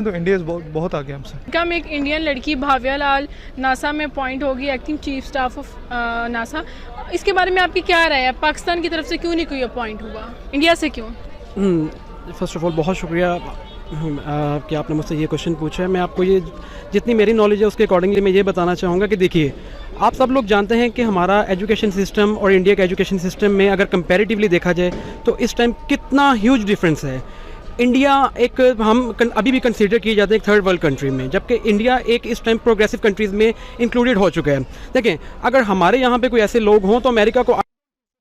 तो इंडिया बहुत बहुत आगे हमसे। अमेरिका में एक इंडियन लड़की भाव्या लाल नासा में अपॉइंट होगी acting chief staff of NASA. इसके बारे में आपकी क्या राय है? पाकिस्तान की तरफ से क्यों नहीं कोई अपॉइंट हुआ, इंडिया से क्यों? फ़र्स्ट ऑफ ऑल बहुत शुक्रिया कि आपने मुझसे ये क्वेश्चन पूछा है। मैं आपको ये जितनी मेरी नॉलेज है उसके अकॉर्डिंगली मैं ये बताना चाहूँगा कि देखिए, आप सब लोग जानते हैं कि हमारा एजुकेशन सिस्टम और इंडिया का एजुकेशन सिस्टम में अगर कंपैरेटिवली देखा जाए तो इस टाइम कितना ह्यूज डिफरेंस है। इंडिया एक अभी भी कंसीडर किए जाते हैं एक थर्ड वर्ल्ड कंट्री में, जबकि इंडिया एक इस टाइम प्रोग्रेसिव कंट्रीज़ में इंक्लूडेड हो चुका है। देखें, अगर हमारे यहाँ पे कोई ऐसे लोग हों तो अमेरिका को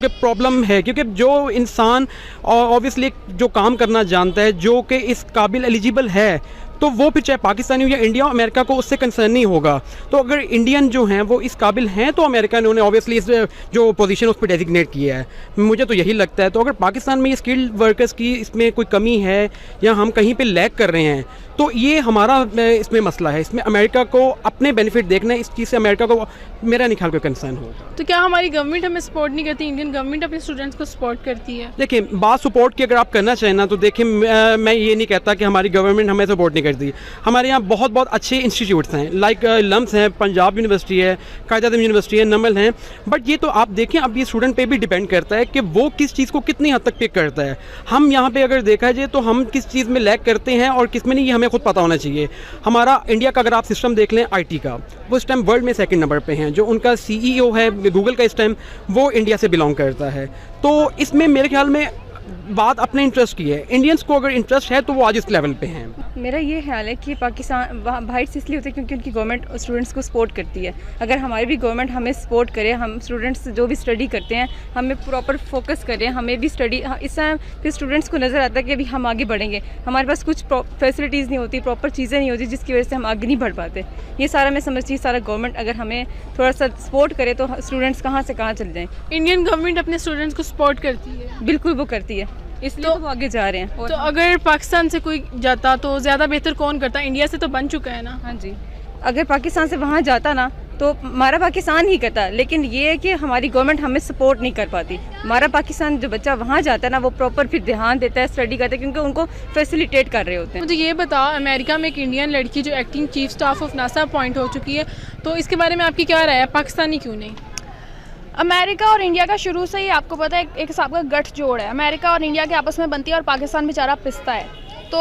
प्रॉब्लम है, क्योंकि जो इंसान ऑब्वियसली जो काम करना जानता है, जो कि इस काबिल एलिजिबल है, तो वो फिर चाहे पाकिस्तानी हो या इंडिया हो, अमेरिका को उससे कंसर्न नहीं होगा। तो अगर इंडियन जो हैं वो इस काबिल हैं तो अमेरिका ने उन्हें ऑब्वियसली इस जो पोजीशन उस पर डेजिग्नेट किया है, मुझे तो यही लगता है। तो अगर पाकिस्तान में ये स्किल्ड वर्कर्स की इसमें कोई कमी है या हम कहीं पे लैग कर रहे हैं तो ये हमारा इसमें मसला है। इसमें अमेरिका को अपने बेनिफिट देखना है, इस चीज़ से अमेरिका को मेरा नहीं ख्याल कोई कंसर्न होगा। तो क्या हमारी गवर्नमेंट हमें सपोर्ट नहीं करती? इंडियन गवर्नमेंट अपने स्टूडेंट्स को सपोर्ट करती है? देखिए, बात सपोर्ट की अगर आप करना चाहें ना तो देखिए, मैं ये नहीं कहता कि हमारी गवर्नमेंट हमें सपोर्ट नहीं करती। हमारे यहाँ बहुत बहुत अच्छे इंस्टीट्यूट्स हैं, लाइक लम्स हैं, पंजाब यूनिवर्सिटी है, कायद-ए-आज़म यूनिवर्सिटी है, नमल हैं। बट ये तो आप देखें, अब ये स्टूडेंट पे भी डिपेंड करता है कि वो किस चीज़ को कितनी हद तक पिक करता है। हम यहाँ पे अगर देखा जाए तो हम किस चीज़ में लैग करते हैं और किस में नहीं, ये हमें खुद पता होना चाहिए। हमारा इंडिया का अगर आप सिस्टम देख लें आईटी का, वो इस टाइम वर्ल्ड में सेकंड नंबर पे हैं। जो उनका सीईओ है गूगल का इस टाइम, वो इंडिया से बिलोंग करता है। तो इसमें मेरे ख्याल में बात अपने इंटरेस्ट की है। इंडियंस को अगर इंटरेस्ट है तो वो आज इस लेवल पे हैं। मेरा ये ख्याल है कि पाकिस्तान बाइट्स इसलिए होते हैं क्योंकि उनकी गवर्नमेंट स्टूडेंट्स को सपोर्ट करती है। अगर हमारी भी गवर्नमेंट हमें सपोर्ट करे, हम स्टूडेंट्स जो भी स्टडी करते हैं हमें प्रॉपर फोकस करें, हमें भी स्टडी, इस टाइम फिर स्टूडेंट्स को नज़र आता है कि अभी हम आगे बढ़ेंगे। हमारे पास कुछ फैसिलिटीज़ नहीं होती, प्रॉपर चीज़ें नहीं होती, जिसकी वजह से हम आगे नहीं बढ़ पाते। ये सारा मैं समझती हूँ, सारा गवर्नमेंट अगर हमें थोड़ा सा सपोर्ट करे तो स्टूडेंट्स कहाँ से कहाँ चल जाएँ। इंडियन गवर्नमेंट अपने स्टूडेंट्स को सपोर्ट करती है? बिल्कुल वो करती है, इसलिए तो वो आगे जा रहे हैं। तो अगर पाकिस्तान से कोई जाता तो ज़्यादा बेहतर कौन करता? इंडिया से तो बन चुका है ना। हाँ जी, अगर पाकिस्तान से वहाँ जाता ना तो हमारा पाकिस्तान ही करता, लेकिन ये है कि हमारी गवर्नमेंट हमें सपोर्ट नहीं कर पाती। हमारा पाकिस्तान जो बच्चा वहाँ जाता है ना, वो प्रॉपर फिर ध्यान देता है, स्टडी करता है, क्योंकि उनको फैसिलिटेट कर रहे होते हैं। मुझे ये बताओ, अमेरिका में एक इंडियन लड़की जो acting chief staff of NASA appoint हो चुकी है, तो इसके बारे में आपकी क्या राय है? पाकिस्तानी क्यों नहीं? अमेरिका और इंडिया का शुरू से ही आपको पता है एक हिसाब का गठजोड़ है। अमेरिका और इंडिया के आपस में बनती है और पाकिस्तान बेचारा पिसता है। तो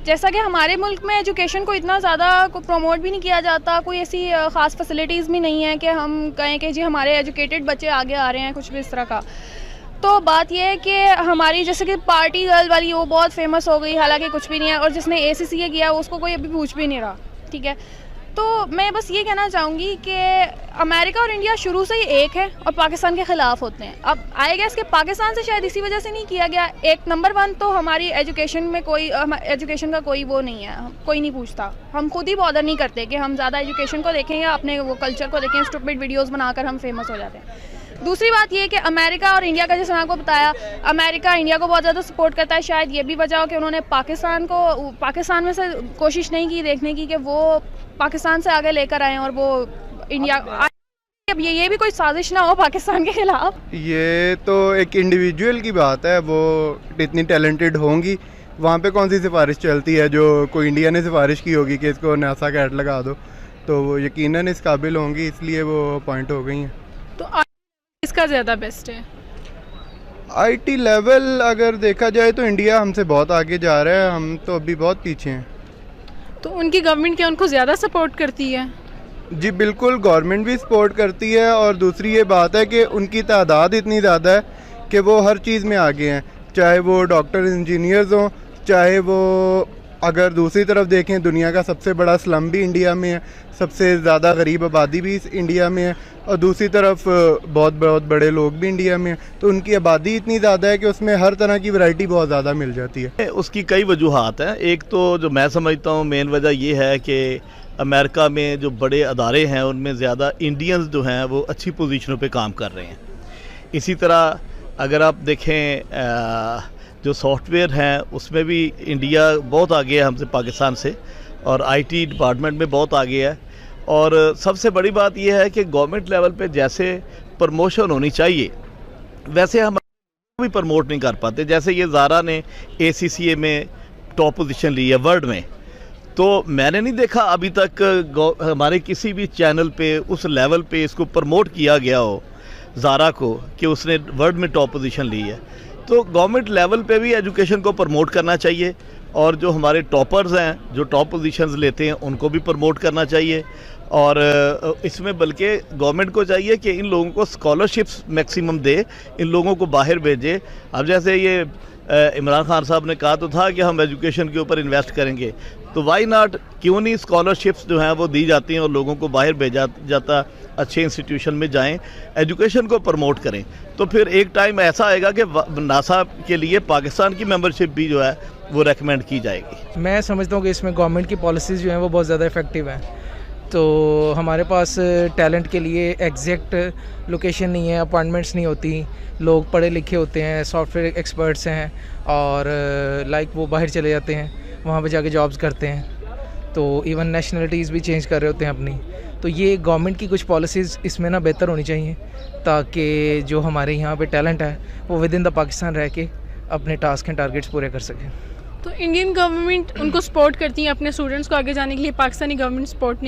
जैसा कि हमारे मुल्क में एजुकेशन को इतना ज़्यादा प्रमोट भी नहीं किया जाता, कोई ऐसी ख़ास फैसिलिटीज़ भी नहीं है कि हम कहें कि जी हमारे एजुकेटेड बच्चे आगे आ रहे हैं, कुछ भी इस तरह का। तो बात यह है कि हमारी जैसे कि पार्टी गर्ल वाली वो बहुत फेमस हो गई, हालांकि कुछ भी नहीं है, और जिसने ACCA किया उसको कोई अभी पूछ भी नहीं रहा। ठीक है, तो मैं बस ये कहना चाहूँगी कि अमेरिका और इंडिया शुरू से ही एक है और पाकिस्तान के ख़िलाफ़ होते हैं। अब आई गेस कि पाकिस्तान से शायद इसी वजह से नहीं किया गया। एक नंबर 1 तो हमारी एजुकेशन में कोई एजुकेशन का कोई वो नहीं है, कोई नहीं पूछता। हम खुद ही बॉदर नहीं करते कि हम ज़्यादा एजुकेशन को देखें या अपने वो कल्चर को देखें, स्टूपिड वीडियोज़ बनाकर हम फेमस हो जाते हैं। दूसरी बात ये है कि अमेरिका और इंडिया का, जैसे मैं आपको बताया, अमेरिका इंडिया को बहुत ज़्यादा सपोर्ट करता है। शायद ये भी वजह हो कि उन्होंने पाकिस्तान में से कोशिश नहीं की देखने की कि वो पाकिस्तान से आगे लेकर आए और वो इंडिया। अब ये भी कोई साजिश ना हो पाकिस्तान के खिलाफ। ये तो एक इंडिविजुअल की बात है, वो इतनी टैलेंटेड होंगी, वहाँ पे कौन सी सिफारिश चलती है जो कोई इंडिया ने सिफारिश की होगी कि इसको नासा का ऐड लगा दो, तो वो यकीनन इस काबिल होंगी, इसलिए वो अपॉइंट हो गई हैं। तो इसका ज़्यादा बेस्ट है? IT लेवल अगर देखा जाए तो इंडिया हमसे बहुत आगे जा रहा है, हम तो अभी बहुत पीछे हैं। तो उनकी गवर्नमेंट क्या उनको ज़्यादा सपोर्ट करती है? जी बिल्कुल, गवर्नमेंट भी सपोर्ट करती है, और दूसरी ये बात है कि उनकी तादाद इतनी ज़्यादा है कि वो हर चीज़ में आगे हैं, चाहे वो डॉक्टर इंजीनियर्स हों, चाहे वो अगर दूसरी तरफ देखें दुनिया का सबसे बड़ा स्लम भी इंडिया में है, सबसे ज़्यादा गरीब आबादी भी इंडिया में है, और दूसरी तरफ बहुत बहुत बड़े लोग भी इंडिया में हैं। तो उनकी आबादी इतनी ज़्यादा है कि उसमें हर तरह की वैरायटी बहुत ज़्यादा मिल जाती है। उसकी कई वजूहात हैं। एक तो जो मैं समझता हूँ मेन वजह ये है कि अमेरिका में जो बड़े अदारे हैं उनमें ज़्यादा इंडियंस जो हैं वो अच्छी पोजीशनों पे काम कर रहे हैं। इसी तरह अगर आप देखें जो सॉफ्टवेयर हैं उसमें भी इंडिया बहुत आगे है हमसे, पाकिस्तान से, और IT डिपार्टमेंट में बहुत आगे है। और सबसे बड़ी बात यह है कि गवर्नमेंट लेवल पे जैसे प्रमोशन होनी चाहिए वैसे हम भी प्रमोट नहीं कर पाते। जैसे ये ज़ारा ने ACCA में टॉप पोजीशन ली है वर्ल्ड में, तो मैंने नहीं देखा अभी तक हमारे किसी भी चैनल पे उस लेवल पे इसको प्रमोट किया गया हो ज़ारा को कि उसने वर्ल्ड में टॉप पोजीशन ली है। तो गवर्नमेंट लेवल पे भी एजुकेशन को प्रमोट करना चाहिए और जो हमारे टॉपर्स हैं जो टॉप पोजीशंस लेते हैं उनको भी प्रमोट करना चाहिए। और इसमें बल्कि गवर्नमेंट को चाहिए कि इन लोगों को स्कॉलरशिप्स मैक्सिमम दे, इन लोगों को बाहर भेजे। अब जैसे ये इमरान खान साहब ने कहा तो था कि हम एजुकेशन के ऊपर इन्वेस्ट करेंगे, तो वाई नॉट, क्यों नहीं स्कॉलरशिप्स जो हैं वो दी जाती हैं और लोगों को बाहर भेजा जाता, अच्छे इंस्टीट्यूशन में जाएं, एजुकेशन को प्रमोट करें। तो फिर एक टाइम ऐसा आएगा कि नासा के लिए पाकिस्तान की मेंबरशिप भी जो है वो रेकमेंड की जाएगी। मैं समझता हूँ कि इसमें गवर्नमेंट की पॉलिसीज़ जो हैं वो बहुत ज़्यादा इफ़ेक्टिव हैं। तो हमारे पास टैलेंट के लिए एग्जैक्ट लोकेशन नहीं है, अपॉइंटमेंट्स नहीं होती, लोग पढ़े लिखे होते हैं, सॉफ्टवेयर एक्सपर्ट्स हैं और वो बाहर चले जाते हैं, वहाँ पे जाके जॉब्स करते हैं, तो इवन नेशनलिटीज़ भी चेंज कर रहे होते हैं अपनी। तो ये गवर्नमेंट की कुछ पॉलिसीज़ इसमें ना बेहतर होनी चाहिए ताकि जो हमारे यहाँ पे टैलेंट है वो विद इन द पाकिस्तान रह के अपने टास्क एंड टारगेट्स पूरे कर सकें। तो इंडियन गवर्नमेंट उनको सपोर्ट करती है अपने स्टूडेंट्स को आगे जाने के लिए, पाकिस्तानी गवर्नमेंट सपोर्ट नहीं